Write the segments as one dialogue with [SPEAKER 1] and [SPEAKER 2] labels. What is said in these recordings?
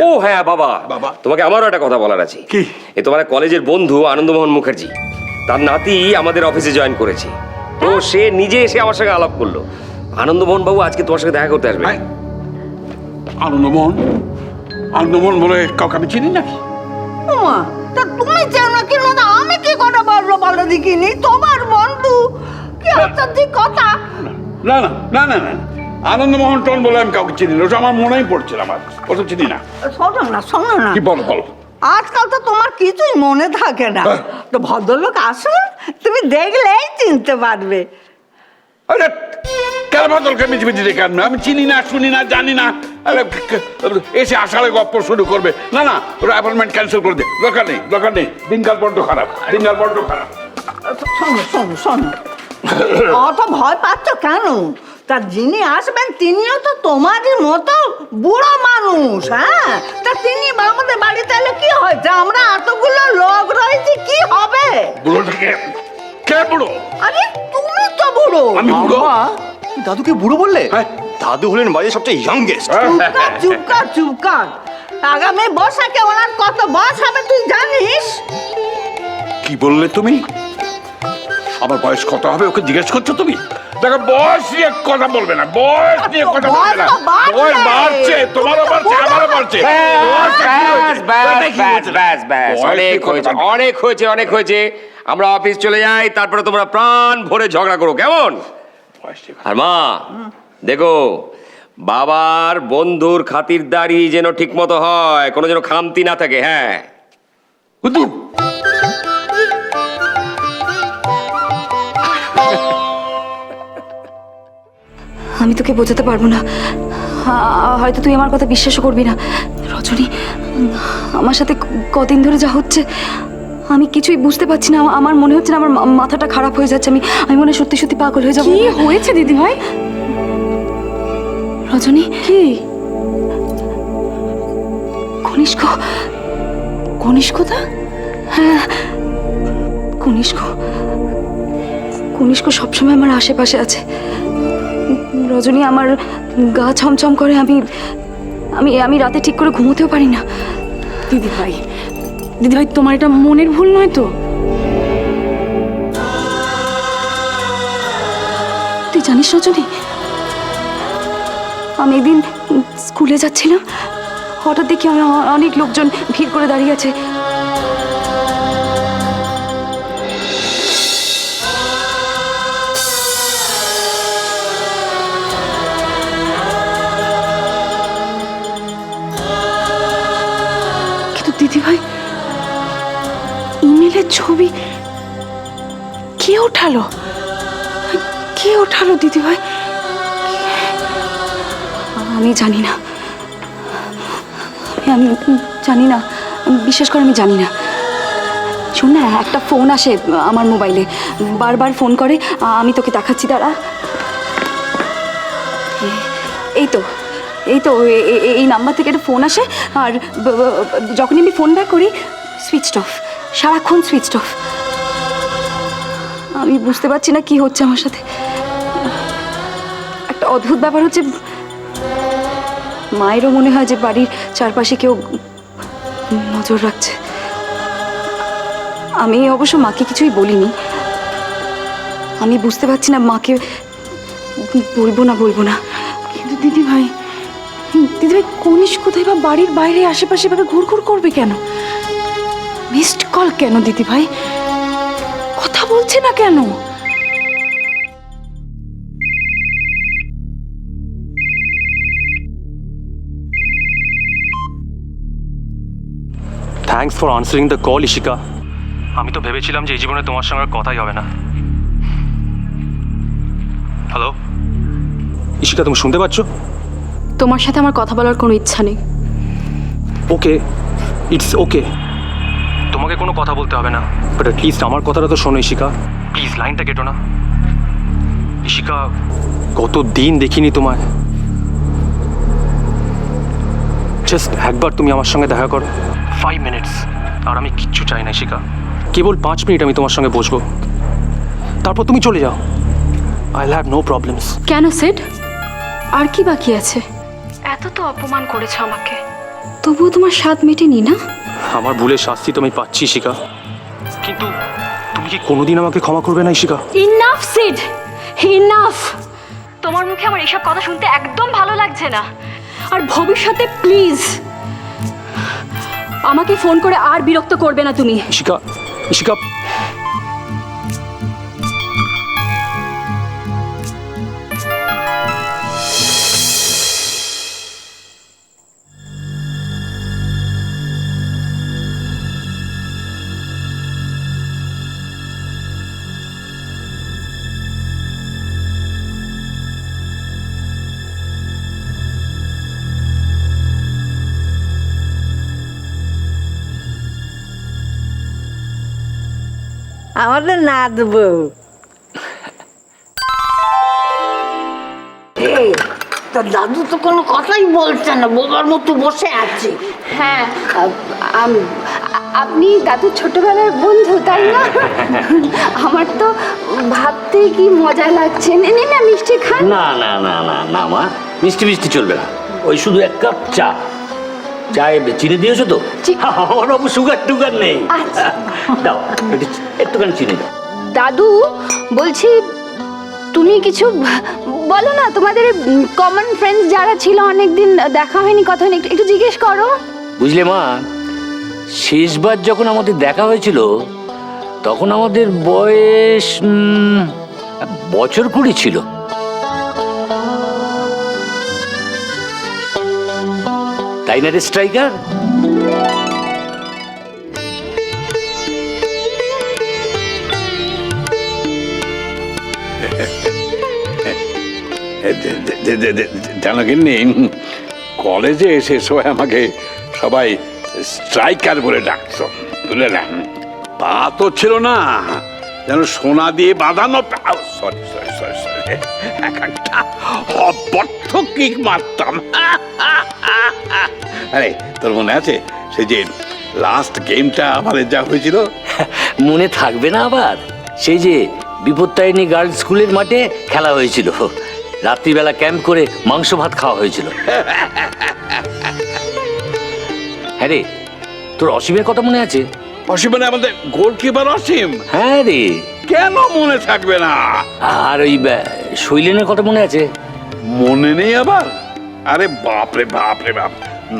[SPEAKER 1] ও হ্যাঁ বাবা, তোমাকে আমারও একটা কথা বলার আছে।
[SPEAKER 2] কি?
[SPEAKER 1] এই তোমার কলেজের বন্ধু আনন্দমোহন মুখার্জি, তার নাতি আমাদের অফিসে জয়েন করেছে। তো সে নিজে এসে আমার সঙ্গে আলাপ করলো। আনন্দমোহন বাবু আজকে তোমার সঙ্গে দেখা করতে আসবে।
[SPEAKER 2] আনন্দমোহন? আনন্দমোহন বলে কাউকে আমি চিনি নাকি?
[SPEAKER 3] ওমা, তা তুমি জানো কি না? আমি কি করে বলবো বলো দেখিনি? তোমার বন্ধু কি অত্যন্ত কথা।
[SPEAKER 2] না না না না না, আনন্দমোহন টোন বলে আমি কাউকে চিনি না, ওটা আমার মনেই পড়ছিল, আমার ওটা চিনি না।
[SPEAKER 3] শোনো না,
[SPEAKER 2] কি বলো বলো।
[SPEAKER 3] আজকাল তো তোমার কিছুই মনে থাকে না। তো ভদ্রলোক আসুন, তুমি দেখলেই চিনতে পারবে।
[SPEAKER 2] আরে কেন বদলকে মিছিমিছি ডেকে আনবে? আমি চিনি না, শুনি না, জানি না। আরে এসে আষাঢ়ে গপ্প শুরু করবে। না না, ওরা অ্যাপয়েন্টমেন্ট ক্যান্সেল করে দে। দরকার নেই, দরকার নেই। দিনকাল বড্ড খারাপ, দিনকাল বড্ড খারাপ।
[SPEAKER 3] শোনো অত ভয় পাচ্ছ কেন? তা যিনি আসবেন তিনিও তো তোমারই মতো বুড়ো মানুষ। হ্যাঁ, তা তিনি আমাদের বাড়িতে এলে কি হয়েছে? আমরা এতগুলো লোক রয়েছি, কি হবে?
[SPEAKER 2] বুড়োটাকে কে বুড়ো?
[SPEAKER 3] আরে তুমি তো বুড়ো।
[SPEAKER 2] আমি বুড়ো?
[SPEAKER 4] দাদুকে বুড়ো বললে?
[SPEAKER 2] হ্যাঁ।
[SPEAKER 4] দাদু হলেন বাড়ির সবচেয়ে ইয়াংগেস্ট।
[SPEAKER 3] চুপকার। আগামী বর্ষাকে ওনার কত বয়স হবে তুই জানিস?
[SPEAKER 2] কি বললে তুমি? আমার বয়স কত হবে ওকে জিজ্ঞেস করছো তুমি? দেখো, বয়স নিয়ে কথা বলবে না, বয়স নিয়ে কথা বলবে না। বয়স বাড়ছে, তোমারও বাড়ছে, আমারও বাড়ছে।
[SPEAKER 1] অনেক হয়েছে। আমরা অফিস চলে যাই, তারপরে তোমরা প্রাণ ভরে ঝগড়া করো, কেমন? আর মা দেখো, বাবার বন্ধুর খাতিরদারি যেন ঠিক মতো হয়, কোনো যেন খামতি না থাকে। হ্যাঁ
[SPEAKER 5] আমি তোকে বোঝাতে পারবো না, হয়তো তুই আমার কথা বিশ্বাসও করবি না। রজনী, আমার সাথে কদিন ধরে যা হচ্ছে আমি কিছুই বুঝতে পারছি না। আমার মনে হচ্ছে না, আমার মাথাটা খারাপ হয়ে যাচ্ছে। আমি মনে সত্যি সত্যি পাগল হয়ে যাবো।
[SPEAKER 6] কি হয়েছে দিদি ভাই?
[SPEAKER 5] রজনী,
[SPEAKER 6] কি?
[SPEAKER 5] কনিষ্কদা? হ্যাঁ, কনিষ্ক সবসময় আমার আশেপাশে আছে। রজনী, আমার গা ছমছম করে। আমি রাতে ঠিক করে ঘুমোতেও পারি না।
[SPEAKER 6] দিদি ভাই তোমার এটা মনের ভুল নয় তো?
[SPEAKER 5] তুই জানিস রজনী, আমি একদিন স্কুলে যাচ্ছিলাম, হঠাৎ দেখি অনেক লোকজন ভিড় করে দাঁড়িয়ে আছে। কিন্তু দিদি ভাই, ইমেলের ছবি কে ওঠালো দিদি ভাই? আমি জানি না, আমি জানি না, বিশ্বাস করে আমি জানি না। শোন না, একটা ফোন আসে আমার মোবাইলে, বারবার ফোন করে। আমি তোকে দেখাচ্ছি, দাঁড়া। এই তো এই নাম্বার থেকে একটা ফোন আসে, আর যখনই আমি ফোন ব্যাক করি সুইচড অফ, সারাক্ষণ সুইচড অফ। আমি বুঝতে পারছি না কি হচ্ছে আমার সাথে। একটা অদ্ভুত ব্যাপার হচ্ছে, মায়েরও মনে হয় যে বাড়ির চারপাশে কেউ নজর রাখছে। আমি অবশ্য মাকে কিছুই বলিনি। আমি বুঝতে পারছি না মাকে বলবো না।
[SPEAKER 6] কিন্তু দিদি ভাই কনিষ্ক কোথায় বা বাড়ির বাইরে আশেপাশে ভাবে ঘুরঘুর করবে কেন? মিসড কল কেন দিদি ভাই? কথা বলছে না কেন?
[SPEAKER 7] Thanks for answering the call, Ishika. আমি তো ভেবেছিলাম যে এই জীবনে তোমার সঙ্গে আর কথাই হবে না। হ্যালো ইশিকা, তুমি শুনতে পাচ্ছ?
[SPEAKER 6] তোমার সাথে আমার কথা বলার কোনো ইচ্ছা নেই।
[SPEAKER 7] ওকে, ইটস ওকে। তোমাকে কোনো কথা বলতে হবে না, বাট অ্যাটলিস্ট আমার কথাটা তো শোনো ইশিকা। প্লিজ লাইনটা কেটো না ইশিকা। কত দিন দেখিনি তোমায়। জাস্ট একবার তুমি আমার সঙ্গে দেখা করো, 5 মিনিটস। আর আমি কিচ্ছু চাই না ইশিকা, কেবল 5 মিনিট আমি তোমার সঙ্গে বসবো, তারপর তুমি চলে যাও। I have no problems.
[SPEAKER 6] কেন সেট? আর কি বাকি আছে?
[SPEAKER 5] এত তো অপমান করেছ আমাকে, তবুও তোমার স্বাদ মেটেনি না?
[SPEAKER 7] আমার ভুলের শাস্তি তো আমি পাচ্ছি শিখা, কিন্তু তুমি কি কোনোদিন আমাকে ক্ষমা করবে না শিখা?
[SPEAKER 5] Enough seed, enough. তোমার মুখে আমার এসব কথা শুনতে একদম ভালো লাগছে না। আর ভবিষ্যতে প্লিজ আমাকে ফোন করে আর বিরক্ত করবে না তুমি।
[SPEAKER 7] শিখা, শিখা,
[SPEAKER 3] আমাদের নাথ বউ। এই, তোর দাদু তো কোনো কথাই বলছে না, বোবার মতো বসে আছে।
[SPEAKER 5] হ্যাঁ, আপনি দাদুর ছোটবেলার বন্ধু তাই না? আমার তো ভাবতে কি মজা লাগছে। নে না মিষ্টি খান।
[SPEAKER 8] না না না না না মা, মিষ্টি মিষ্টি চলবে না, ওই শুধু এক কাপ চা। চায়ে চিনি দিয়েছো তো? আমার বাবু সুগার টুগার নেই।
[SPEAKER 5] আচ্ছা।
[SPEAKER 8] দাও একটুখানি চিনি দাও।
[SPEAKER 5] দাদু বলছি, তুমি কিছু বলো না, তোমাদের কমন ফ্রেন্ডস যারা ছিল, অনেকদিন দেখা হয়নি, কথা হয়নি, একটু জিজ্ঞেস করো।
[SPEAKER 8] বুঝলে মা, শেষবার যখন আমাদের দেখা হয়েছিল তখন আমাদের বয়স বছর 20 ছিল। তাই না রে স্ট্রাইকার?
[SPEAKER 2] জানো কিন্নি, কলেজে এসে সবাই আমাকে সবাই স্ট্রাইকার বলে ডাকতো, বুঝলে না? পা তো ছিল না, যেন সোনা দিয়ে বাঁধানো। সরি সরি সরি সরি, এক একটা অবর্থ কিক মারতাম। আরে তোর মনে আছে সে যে লাস্ট গেমটা আমাদের যা হয়েছিল?
[SPEAKER 8] মনে থাকবে না আবার? সেই যে বিপত্তারিণী গার্লস স্কুলের মাঠে খেলা হয়েছিল, রাত্রিবেলা ক্যাম্প করে মাংস ভাত খাওয়া হয়েছিল। হ্যাঁ রে, তোর অসীমের কথা মনে আছে?
[SPEAKER 2] অসীম মানে আমাদের গোলকিপার অসীম?
[SPEAKER 8] হ্যাঁ রে।
[SPEAKER 2] কেন মনে থাকবে না?
[SPEAKER 8] আর ওই শৈলেনের কথা মনে আছে?
[SPEAKER 2] মনে নেই আবার? আরে বাপরে বাপরে বাপ,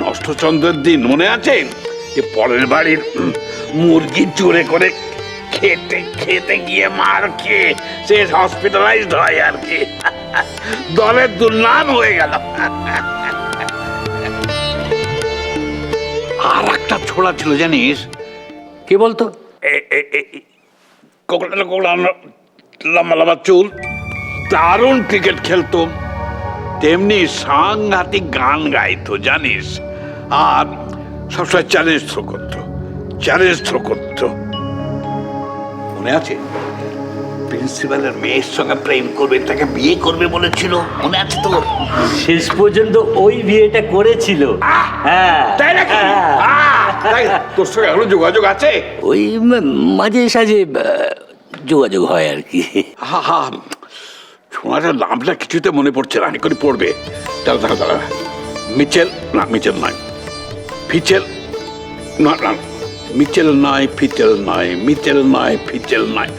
[SPEAKER 2] নষ্টচন্দ্রের দিন মনে আছে? যে পরের বাড়ির মুরগি চুরে করে খেতে খেতে গিয়ে মার খেয়ে সে হসপিটালাইজড হয় আর কি, দলের দুর্নাম হয়ে গেল। আর একটা ছোড়া ছিল জানিস?
[SPEAKER 8] কে বলতো?
[SPEAKER 2] লম্বা লম্বা চুল, দারুণ ক্রিকেট খেলতো, তেমনি সাংঘাতিক গান গাইতো জানিস, আর সবসময় চ্যালেঞ্জ থ্রো করতো, চ্যালেঞ্জ থ্রো করতো। মনে আছে? প্রিন্সিপালের মেয়ের সঙ্গে প্রেম করবে, তাকে বিয়ে করবে বলেছিল, মনে আছে তোর?
[SPEAKER 8] শেষ পর্যন্ত ওই বিয়েটা করেছিল। হ্যাঁ,
[SPEAKER 2] তাই নাকি? তাই তোর সঙ্গে এখনো যোগাযোগ আছে?
[SPEAKER 8] ওই মাঝে সাঝে যোগাযোগ হয় আর কি।
[SPEAKER 2] হা হা, ছোঁয়াটার নামটা কিছুতে মনে পড়ছে না, করে পড়বে। দাঁড়া দাঁড়া দাঁড়া, মিচেল না, মিচেল নয়, ফিচেল না, না মিচেল নয়, ফিচেল নয়, মিচেল নয়, ফিচেল নয়,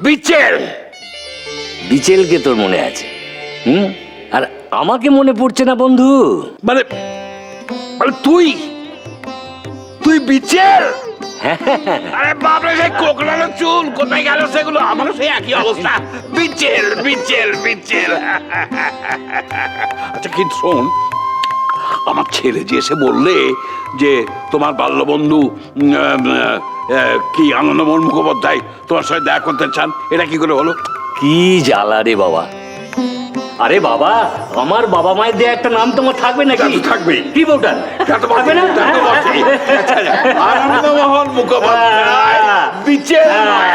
[SPEAKER 2] বিচেল।
[SPEAKER 8] বিচেলকে তোর মনে আছে? আর আমাকে মনে পড়ছে না বন্ধু?
[SPEAKER 2] মানে মানে তুই তুই বিচেল? আরে বাপরে, সেই কোকড়ানো চুল কোথায় গেল সেগুলো? আমারও সেই একই অবস্থা, বিচেল বিচেল বিচেল। আচ্ছা কিন্তু শোন, আমার ছেলে যে এসে বললে যে তোমার বাল্যবন্ধু কি আনন্দমোহন মুখোপাধ্যায় তোমার সাথে দেখা করতে চান, এটা কি করে হলো?
[SPEAKER 8] কি জ্বালা রে বাবা! আরে বাবা, আমার বাবা মায়ের দেয়া একটা নাম তোমার থাকবে নাকি?
[SPEAKER 2] থাকবেই।
[SPEAKER 8] কি বউটার থাকবে না?
[SPEAKER 2] আনন্দমোহন মুখোপাধ্যায়, বিচেল নয়।